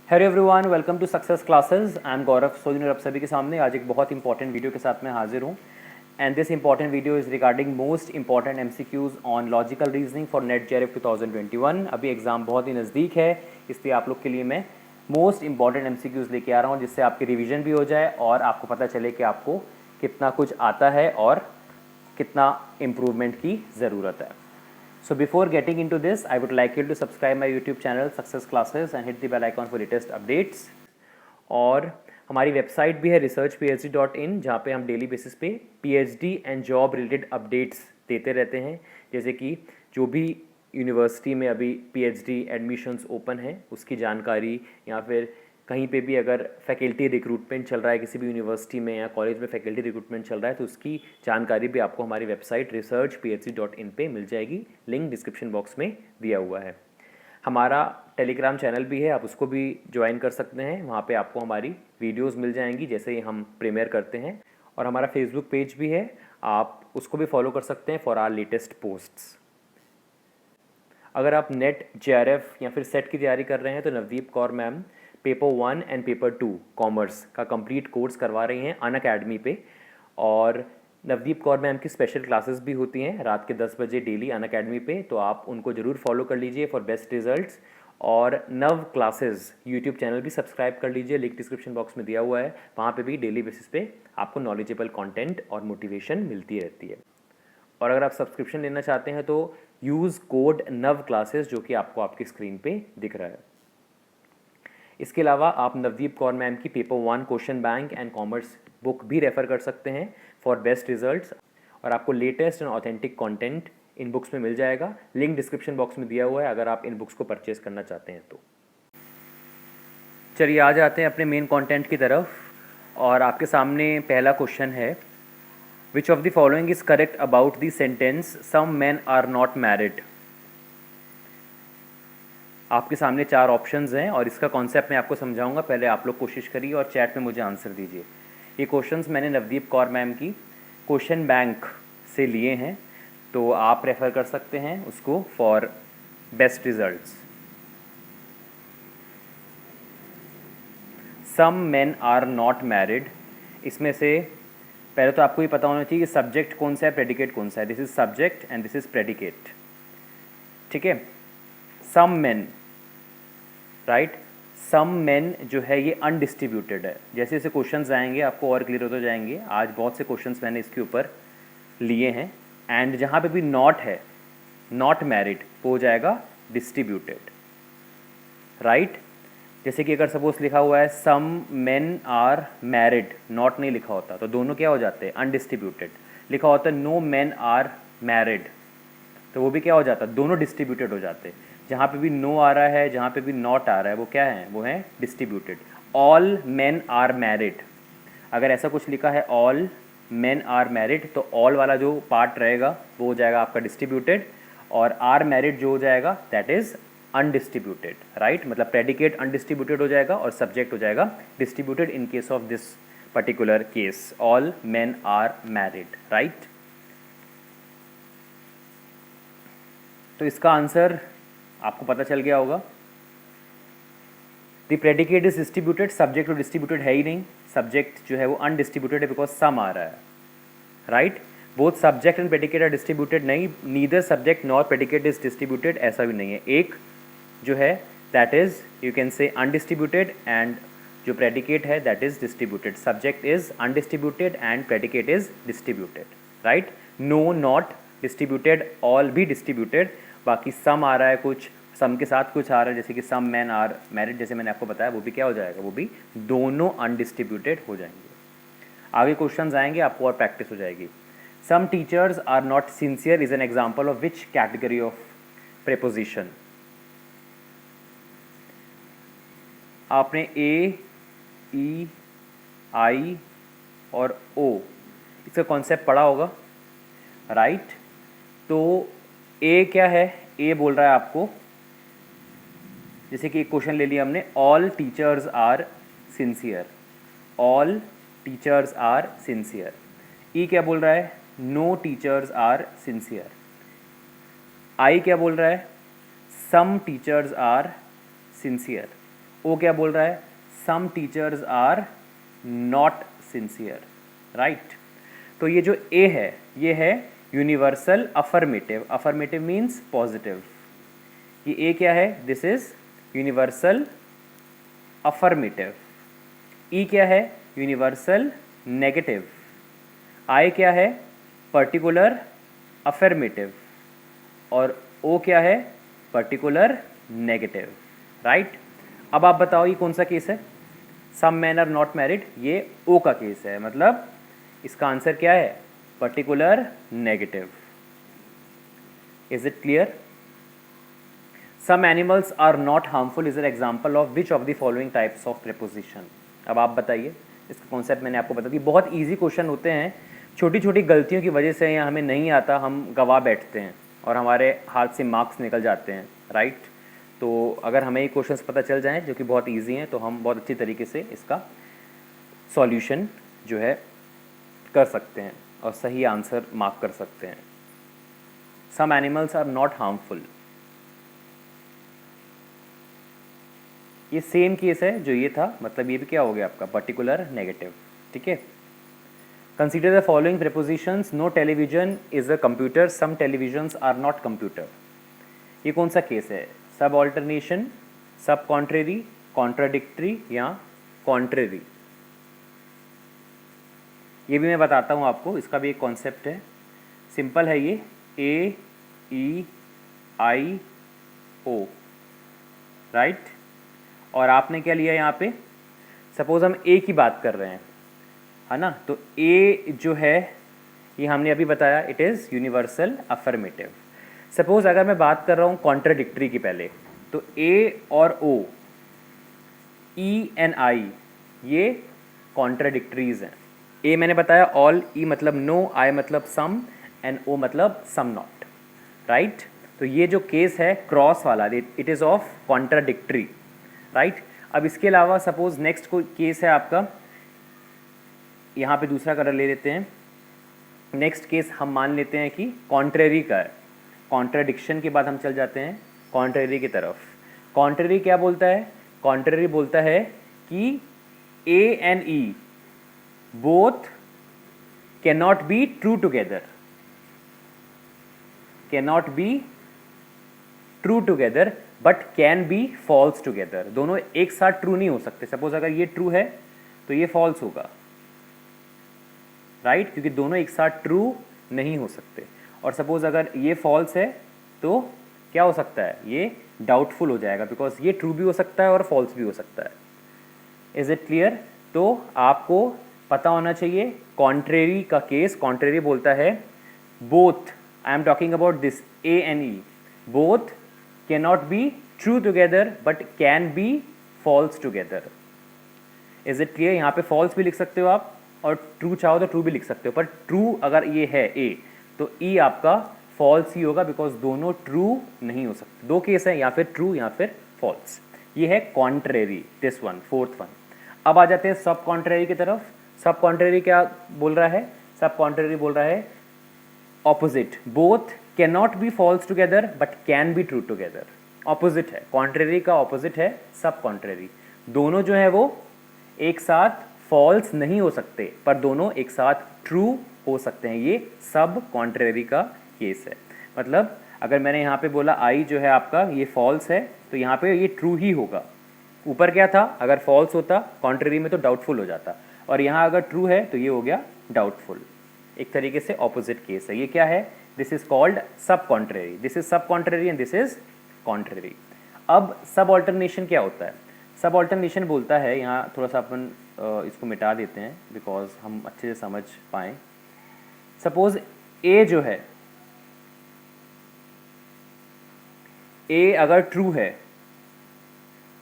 Hello everyone, welcome to success classes. I am Gaurav Sojnar. आप सभी के सामने आज एक बहुत इंपॉर्टेंट वीडियो के साथ मैं हाजिर हूँ। And this important video is regarding most important MCQs on logical reasoning for net JRF 2021। अभी एग्जाम बहुत ही नज़दीक है, इसलिए आप लोग के लिए मैं मोस्ट इंपॉर्टेंट एमसीक्यूज़ लेके आ रहा हूँ, जिससे आपकी रिविजन भी हो जाए और आपको पता चले कि आपको कितना कुछ आता है और कितना इम्प्रूवमेंट की ज़रूरत है। So before getting into this, I would like you to subscribe my YouTube channel Success Classes and hit the bell icon for latest updates. और हमारी वेबसाइट भी है researchphd.in, जहाँ पे हम डेली बेसिस पे PhD and job related updates देते रहते हैं। जैसे कि जो भी यूनिवर्सिटी में अभी PhD एडमिशन्स ओपन है उसकी जानकारी, या फिर कहीं पे भी अगर फैकल्टी रिक्रूटमेंट चल रहा है किसी भी यूनिवर्सिटी में या कॉलेज में फैकल्टी रिक्रूटमेंट चल रहा है, तो उसकी जानकारी भी आपको हमारी वेबसाइट researchphd.in पे मिल जाएगी। लिंक डिस्क्रिप्शन बॉक्स में दिया हुआ है। हमारा टेलीग्राम चैनल भी है, आप उसको भी ज्वाइन कर सकते हैं। वहाँ पे आपको हमारी वीडियोस मिल जाएंगी जैसे ही हम प्रीमियर करते हैं। और हमारा फेसबुक पेज भी है, आप उसको भी फॉलो कर सकते हैं फॉर आवर लेटेस्ट पोस्ट्स। अगर आप नेट जेआरएफ या फिर सेट की तैयारी कर रहे हैं तो Navdeep Kaur ma'am paper 1 and paper 2 commerce का कंप्लीट कोर्स करवा रही हैं अनअकैडमी पे। और नवदीप कौर मैम की स्पेशल क्लासेस भी होती हैं रात के 10 बजे डेली अनअकैडमी पे, तो आप उनको ज़रूर फॉलो कर लीजिए फॉर बेस्ट रिजल्ट्स। और नव क्लासेस यूट्यूब चैनल भी सब्सक्राइब कर लीजिए, लिंक डिस्क्रिप्शन बॉक्स में दिया हुआ है। वहाँ पे भी डेली बेसिस पे आपको नॉलेजेबल कंटेंट और मोटिवेशन मिलती रहती है। और अगर आप सब्सक्रिप्शन लेना चाहते हैं तो यूज़ कोड नव क्लासेस, जो कि आपको आपकी स्क्रीन पे दिख रहा है। इसके अलावा आप नवदीप कौर मैम की paper 1 question bank and commerce book भी रेफ़र कर सकते हैं फॉर बेस्ट रिजल्ट्स। और आपको latest and authentic content in books में मिल जाएगा। लिंक डिस्क्रिप्शन बॉक्स में दिया हुआ है अगर आप इन बुक्स को परचेज करना चाहते हैं तो। चलिए आ जाते हैं अपने मेन कंटेंट की तरफ। और आपके सामने पहला क्वेश्चन है, which of the following is correct about the sentence some man are not married. आपके सामने 4 ऑप्शंस हैं और इसका कॉन्सेप्ट मैं आपको समझाऊंगा। पहले आप लोग कोशिश करिए और चैट में मुझे आंसर दीजिए। ये क्वेश्चंस मैंने नवदीप कौर मैम की क्वेश्चन बैंक से लिए हैं, तो आप रेफ़र कर सकते हैं उसको for best results. Some man are not married, इसमें से पहले तो आपको ये पता होना चाहिए कि सब्जेक्ट कौन सा है, प्रेडिकेट कौन सा है। This is subject and this is predicate, ठीक है। सम मैन, राइट, सम मैन जो है ये अनडिस्ट्रीब्यूटेड है। जैसे जैसे क्वेश्चंस आएंगे आपको और क्लियर होते जाएंगे। आज बहुत से क्वेश्चंस मैंने इसके ऊपर लिए हैं। एंड जहाँ पे भी नॉट है, नॉट मैरिड, वो हो जाएगा डिस्ट्रीब्यूटेड, राइट। जैसे कि अगर सपोज लिखा हुआ है सम मैन आर मैरिड, नॉट नहीं लिखा होता तो दोनों क्या हो जाते हैं, अनडिस्ट्रीब्यूटेड। लिखा होता है नो मैन आर मैरिड, तो वो भी क्या हो जाता है, दोनों डिस्ट्रीब्यूटेड हो जाते हैं। जहाँ पे भी नो आ रहा है, जहाँ पे भी नॉट आ रहा है, वो क्या है, वो है distributed. All man are married, अगर ऐसा कुछ लिखा है ऑल मैन आर मैरिड, तो ऑल वाला जो पार्ट रहेगा वो हो जाएगा आपका डिस्ट्रीब्यूटेड, और आर मैरिड जो हो जाएगा दैट इज अनडिस्ट्रीब्यूटेड, राइट। मतलब प्रेडिकेट अनडिस्ट्रीब्यूटेड हो जाएगा और सब्जेक्ट हो जाएगा distributed in case of this particular case, all man are married, right. तो इसका आंसर आपको पता चल गया होगा। The predicate is distributed, subject तो डिस्ट्रीब्यूटेड है ही नहीं, सब्जेक्ट जो है वो अनडिस्ट्रीब्यूटेड है बिकॉज सम आ रहा है, right. Both subject and predicate are distributed, नहीं, neither subject nor predicate is distributed, ऐसा भी नहीं है। एक जो है that is you can say undistributed and जो प्रेडिकेट है that is distributed. Subject is undistributed and predicate is distributed, right. No not distributed, all भी डिस्ट्रीब्यूटेड, बाकी सम आ रहा है, कुछ सम के साथ कुछ आ रहा है, जैसे कि सम मैन आर मैरिड, जैसे मैंने आपको बताया, वो भी क्या हो जाएगा, वो भी दोनों अनडिस्ट्रीब्यूटेड हो जाएंगे। आगे क्वेश्चंस आएंगे, आपको और प्रैक्टिस हो जाएगी। Some teachers are not sincere is an example of which category of preposition. आपने ए, ई, आई और ओ इसका कॉन्सेप्ट पढ़ा होगा, राइट। तो ए क्या है, ए बोल रहा है आपको, जैसे कि एक क्वेश्चन ले लिया हमने, all teachers are sincere, all teachers are sincere. E क्या बोल रहा है, no teachers are sincere. I क्या बोल रहा है, some teachers are sincere. O क्या बोल रहा है, some teachers are not sincere, right. तो ये जो ए है ये है universal affirmative, affirmative means positive. ये ए क्या है, this is universal affirmative. E क्या है, यूनिवर्सल नेगेटिव। आई क्या है, पर्टिकुलर अफर्मेटिव। और ओ क्या है, पर्टिकुलर नेगेटिव, राइट। अब आप बताओ ये कौन सा केस है, सम मैन आर नॉट मैरिड, ये ओ का केस है, मतलब इसका आंसर क्या है, particular negative. Is it clear? Some animals are not harmful is an example of which of the following types of preposition. अब आप बताइए, इसका कॉन्सेप्ट मैंने आपको बता दी। बहुत ईजी क्वेश्चन होते हैं, छोटी छोटी गलतियों की वजह से या हमें नहीं आता हम गवा बैठते हैं और हमारे हाथ से मार्क्स निकल जाते हैं, राइट। तो अगर हमें ये क्वेश्चंस पता चल जाएं जो कि बहुत इजी हैं तो हम बहुत अच्छी तरीके से इसका सॉल्यूशन जो है कर सकते हैं और सही आंसर मार्क कर सकते हैं। Some animals are not harmful, ये सेम केस है जो ये था, मतलब ये भी क्या हो गया आपका, पर्टिकुलर नेगेटिव, ठीक है। Consider the following prepositions, no television is a computer, some televisions are not computer. ये कौन सा केस है, सब ऑल्टरनेशन, सब कॉन्ट्रेरी, कॉन्ट्राडिक्टरी या कॉन्ट्रेरी। ये भी मैं बताता हूँ आपको, इसका भी एक कॉन्सेप्ट है, सिंपल है ये, ए ई आई ओ, राइट। और आपने क्या लिया यहाँ पे, सपोज हम ए की बात कर रहे हैं, है ना, तो ए जो है ये हमने अभी बताया, it is universal affirmative. Suppose अगर मैं बात कर रहा हूँ कॉन्ट्राडिक्टरी की पहले, तो ए और ओ, ई एंड आई, ये कॉन्ट्राडिक्टरीज हैं। ए मैंने बताया ऑल, ई मतलब नो, आई मतलब सम एंड ओ मतलब सम नॉट, राइट। तो ये जो केस है क्रॉस वाला, it is of contradictory, right. अब इसके अलावा सपोज नेक्स्ट कोई केस है आपका, यहाँ पे दूसरा कलर ले लेते हैं। नेक्स्ट केस हम मान लेते हैं कि कॉन्ट्रेरी का है, कॉन्ट्राडिक्शन के बाद हम चल जाते हैं कॉन्ट्रेरी की तरफ। कॉन्ट्रेरी क्या बोलता है, कॉन्ट्रेरी बोलता है कि A and E both can not be true together, can not be true together but can be false together. दोनों एक साथ ट्रू नहीं हो सकते। सपोज अगर ये ट्रू है तो ये फॉल्स होगा, राइट, क्योंकि दोनों एक साथ ट्रू नहीं हो सकते। और सपोज अगर ये फॉल्स है तो क्या हो सकता है, ये डाउटफुल हो जाएगा, बिकॉज ये ट्रू भी हो सकता है और फॉल्स भी हो सकता है। Is it clear? तो आपको पता होना चाहिए कॉन्ट्रेरी का केस, कॉन्ट्रेरी बोलता है both, I am talking about this A and E, both can not be true together but can be false together. Is it clear? यहाँ पे फॉल्स भी लिख सकते हो आप और ट्रू चाहो तो ट्रू भी लिख सकते हो, पर ट्रू अगर ये है ए तो ई आपका फॉल्स ही होगा, बिकॉज दोनों ट्रू नहीं हो सकते। दो केस है, या फिर ट्रू या फिर फॉल्स। ये है contrary, this one, fourth one. अब आ जाते हैं सब कॉन्ट्रेरी की तरफ। सब कॉन्ट्रेरी क्या बोल रहा है, सब कॉन्ट्रेरी बोल रहा है opposite, both can not be false together but can be true together. Opposite है, कॉन्ट्रेरी का ऑपोजिट है सब कॉन्ट्रेरी। दोनों जो है वो एक साथ फॉल्स नहीं हो सकते पर दोनों एक साथ ट्रू हो सकते हैं। ये सब कॉन्ट्रेरी का केस है। मतलब अगर मैंने यहाँ पे बोला आई जो है आपका ये फॉल्स है तो यहाँ पे ये ट्रू ही होगा। ऊपर क्या था, अगर फॉल्स होता कॉन्ट्रेरी में तो डाउटफुल हो जाता, और यहाँ अगर ट्रू है तो ये हो गया डाउटफुल। एक तरीके से ऑपोजिट केस है। ये क्या है, दिस इज कॉल्ड सब कॉन्ट्रेरी, दिस इज सब contrary and this is contrary. अब सब ऑल्टरनेशन क्या होता है, सब ऑल्टरनेशन बोलता है, यहाँ थोड़ा सा अपन इसको मिटा देते हैं बिकॉज हम अच्छे से समझ पाएँ। सपोज ए जो है, ए अगर ट्रू है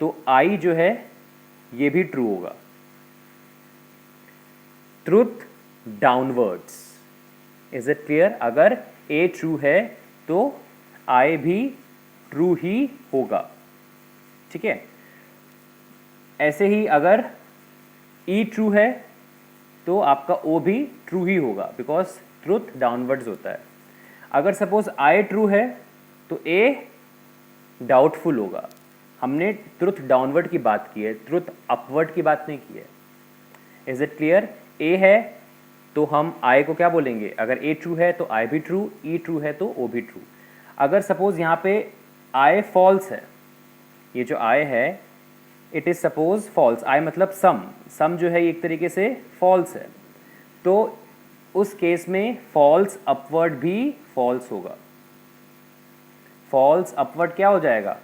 तो आई जो है ये भी ट्रू होगा। Truth downwards, is it clear? अगर ए ट्रू है तो आई भी ट्रू ही होगा, ठीक है। ऐसे ही अगर ई ट्रू है तो आपका ओ भी ट्रू ही होगा, बिकॉज ट्रूथ डाउनवर्ड्स होता है। अगर सपोज आई ट्रू है तो ए डाउटफुल होगा, हमने ट्रुथ डाउनवर्ड की बात की है, ट्रुथ अपवर्ड की बात नहीं की है। Is it clear? ए है तो हम आई को क्या बोलेंगे, अगर ए ट्रू है तो आई भी ट्रू, ई ट्रू है तो ओ भी ट्रू। अगर सपोज यहाँ पे आई फॉल्स है, ये जो आई है इट इज सपोज फॉल्स, आई मतलब सम जो है एक तरीके से फॉल्स है, तो उस केस में फॉल्स अपवर्ड भी फॉल्स होगा। फॉल्स अपवर्ड क्या हो जाएगा,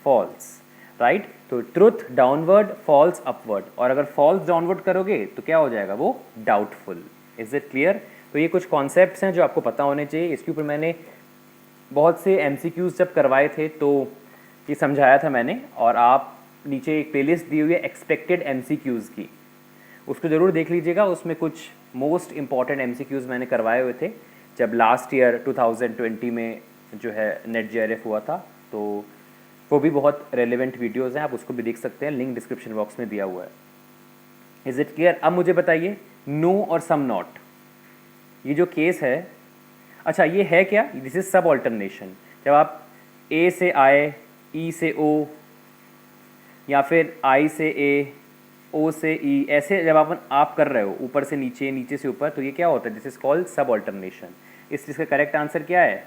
फॉल्स, राइट। तो ट्रुथ डाउनवर्ड, फॉल्स अपवर्ड, और अगर फॉल्स डाउनवर्ड करोगे तो क्या हो जाएगा, वो डाउटफुल। Is it clear? तो ये कुछ कॉन्सेप्ट्स हैं जो आपको पता होने चाहिए। इसके ऊपर मैंने बहुत से MCQs जब करवाए थे तो ये समझाया था मैंने, और आप नीचे एक प्लेलिस्ट दी हुई है एक्सपेक्टेड MCQs की, उसको ज़रूर देख लीजिएगा। उसमें कुछ मोस्ट इम्पॉर्टेंट MCQs मैंने करवाए हुए थे जब लास्ट ईयर 2020 में जो है नेट JRF हुआ था, तो वो भी बहुत रेलिवेंट वीडियोस हैं, आप उसको भी देख सकते हैं, लिंक डिस्क्रिप्शन बॉक्स में दिया हुआ है। Is it clear? अब मुझे बताइए नो और सम नॉट, ये जो केस है, अच्छा ये है क्या, दिस इज सब ऑल्टरनेशन। जब आप ए से आए, ई से ओ, या फिर आई से ए, ओ से ई, ऐसे जब आप कर रहे हो ऊपर से नीचे, नीचे से ऊपर, तो ये क्या होता है, this is called sub alternation. इसका करेक्ट आंसर क्या है,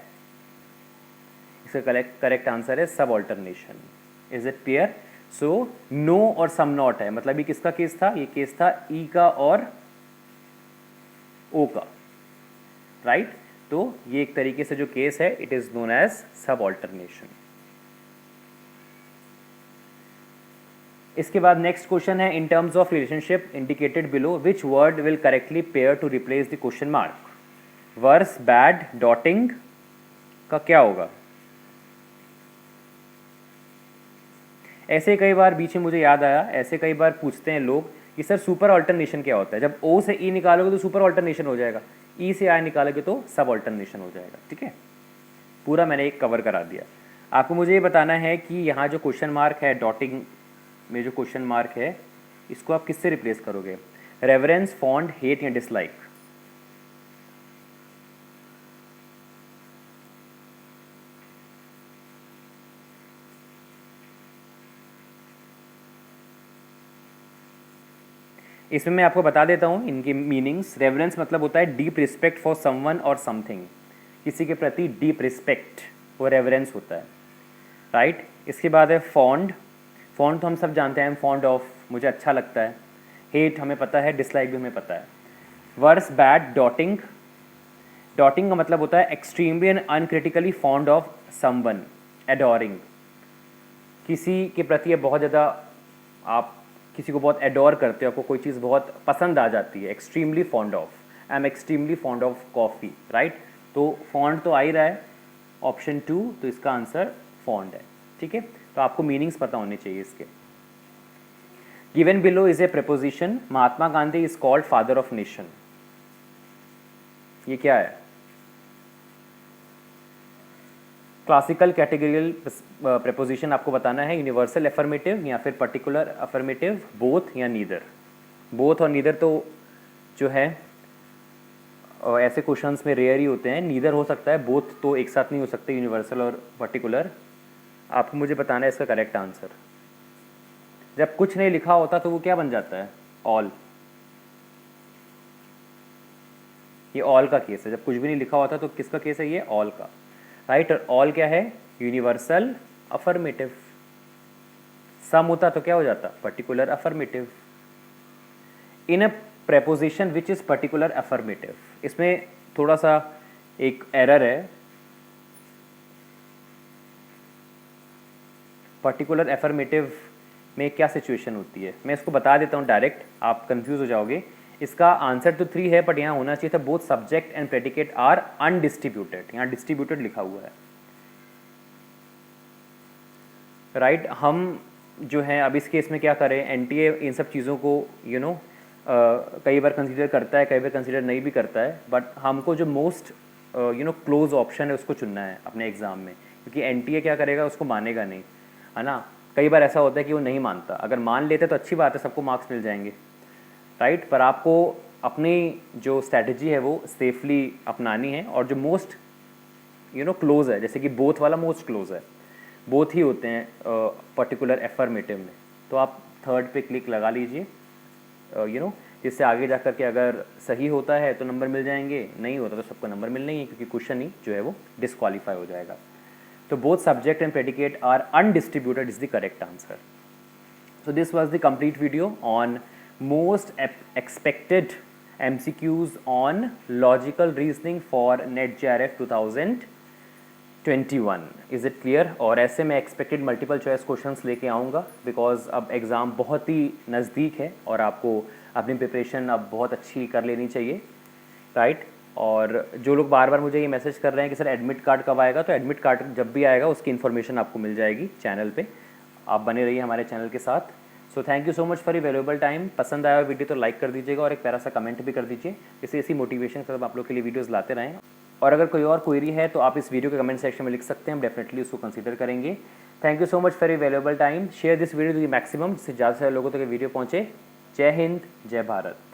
इसका करेक्ट आंसर है sub alternation. Is it clear? So no और सम नॉट है, मतलब ये किसका केस था, ये केस था ई का और ओ का, राइट। तो ये एक तरीके से जो केस है it is known as subalternation. इसके बाद नेक्स्ट क्वेश्चन है, in terms of relationship indicated below which word will correctly pair to replace the question mark. Worse, bad, doting का क्या होगा? ऐसे कई बार बीच में मुझे याद आया, ऐसे कई बार पूछते हैं लोग कि सर सुपर ऑल्टरनेशन क्या होता है। जब ओ से ई निकालोगे तो सुपर ऑल्टरनेशन हो जाएगा, ई से आई निकालोगे तो सब ऑल्टरनेशन हो जाएगा। ठीक है, पूरा मैंने एक कवर करा दिया। आपको मुझे ये बताना है कि यहाँ जो क्वेश्चन मार्क है, डॉटिंग में जो क्वेश्चन मार्क है, इसको आप किससे रिप्लेस करोगे, रेवरेंस, फॉन्ड, हेट या डिसलाइक? इसमें मैं आपको बता देता हूँ इनकी मीनिंग्स। रेवरेंस मतलब होता है डीप रिस्पेक्ट फॉर समवन और समथिंग, किसी के प्रति डीप रिस्पेक्ट, वो रेवरेंस होता है, राइट। इसके बाद है फॉन्ड। फॉन्ड तो हम सब जानते हैं, आई एम फॉन्ड ऑफ, मुझे अच्छा लगता है। हेट हमें पता है, डिसलाइक भी हमें पता है। Verse, bad, डॉटिंग। डॉटिंग का मतलब होता है extremely and uncritically fond of someone, adoring, किसी के प्रति बहुत ज़्यादा, आप किसी को बहुत एडोर करते हो, आपको कोई चीज़ बहुत पसंद आ जाती है, extremely fond of. I am extremely fond of coffee, right. तो फॉन्ड तो आ ही रहा है, ऑप्शन 2, तो इसका आंसर फॉन्ड है। ठीक है, तो आपको मीनिंग्स पता होने चाहिए इसके। Given below is a preposition, Mahatma Gandhi is called father of nation, ये क्या है? क्लासिकल कैटेगरियल प्रपोजिशन आपको बताना है, यूनिवर्सल अफर्मेटिव या फिर पर्टिकुलर अफर्मेटिव, बोथ या नीदर। बोथ और नीदर तो जो है ऐसे क्वेश्चंस में रेयर ही होते हैं, नीदर हो सकता है, बोथ तो एक साथ नहीं हो सकते, यूनिवर्सल और पर्टिकुलर। आपको मुझे बताना है इसका करेक्ट आंसर। जब कुछ नहीं लिखा होता तो वो क्या बन जाता है, ऑल। ये ऑल का केस है, जब कुछ भी नहीं लिखा होता तो किसका केस है, ये ऑल का, राइट। और ऑल क्या है, यूनिवर्सल अफर्मेटिव। सम होता तो क्या हो जाता, particular affirmative. In a preposition which is particular affirmative, इसमें थोड़ा सा एक एरर है। पर्टिकुलर अफर्मेटिव में क्या सिचुएशन होती है, मैं इसको बता देता हूँ डायरेक्ट, आप कंफ्यूज हो जाओगे। इसका आंसर तो 3 है, बट यहाँ होना चाहिए था both subject and predicate are undistributed, यहाँ डिस्ट्रीब्यूटेड लिखा हुआ है, राइट। हम जो है अब इस केस में क्या करें, एनटीए इन सब चीज़ों को कई बार कंसीडर करता है, कई बार कंसीडर नहीं भी करता है, बट हमको जो मोस्ट क्लोज ऑप्शन है उसको चुनना है अपने एग्ज़ाम में, क्योंकि एनटीए क्या करेगा, उसको मानेगा नहीं, है ना। कई बार ऐसा होता है कि वो नहीं मानता, अगर मान लेते तो अच्छी बात है, सबको मार्क्स मिल जाएंगे, राइट। पर आपको अपनी जो स्ट्रैटेजी है वो सेफली अपनानी है, और जो मोस्ट क्लोज है, जैसे कि बोथ वाला मोस्ट क्लोज है, बोथ ही होते हैं पर्टिकुलर एफर्मेटिव में। तो आप थर्ड पे क्लिक लगा लीजिए, जिससे आगे जा कर के अगर सही होता है तो नंबर मिल जाएंगे, नहीं होता तो सबको नंबर मिलना ही है, क्योंकि क्वेश्चन ही जो है वो डिस्क्वालीफाई हो जाएगा। तो both subject and predicate are undistributed is the correct answer. So this was the complete video on most expected MCQs on logical reasoning for NET JRF 2021. Is it clear? और ऐसे मैं expected multiple choice questions लेके आऊँगा, because अब exam बहुत ही नज़दीक है और आपको अपनी प्रिपरेशन अब बहुत अच्छी कर लेनी चाहिए, राइट? और जो लोग बार बार मुझे ये मैसेज कर रहे हैं कि सर एडमिट कार्ड कब आएगा, तो एडमिट कार्ड जब भी आएगा उसकी इन्फॉर्मेशन आपको मिल जाएगी चैनल पे। आप बने रहिए हमारे चैनल के साथ। So thank you so much for your valuable time. पसंद आया वीडियो तो लाइक कर दीजिएगा और एक प्यारा सा कमेंट भी कर दीजिए, इससे ऐसी मोटिवेशन सब आप लोग के लिए वीडियोस लाते रहें। और अगर कोई और क्वेरी है तो आप इस वीडियो के कमेंट सेक्शन में लिख सकते हैं, हम डेफिनेटली उसको कंसीडर करेंगे। Thank you so much for your valuable time. Share this video to the maximum, जिससे ज़्यादा से ज़्यादा लोगों तक वीडियो पहुँचे। जय हिंद, जय भारत।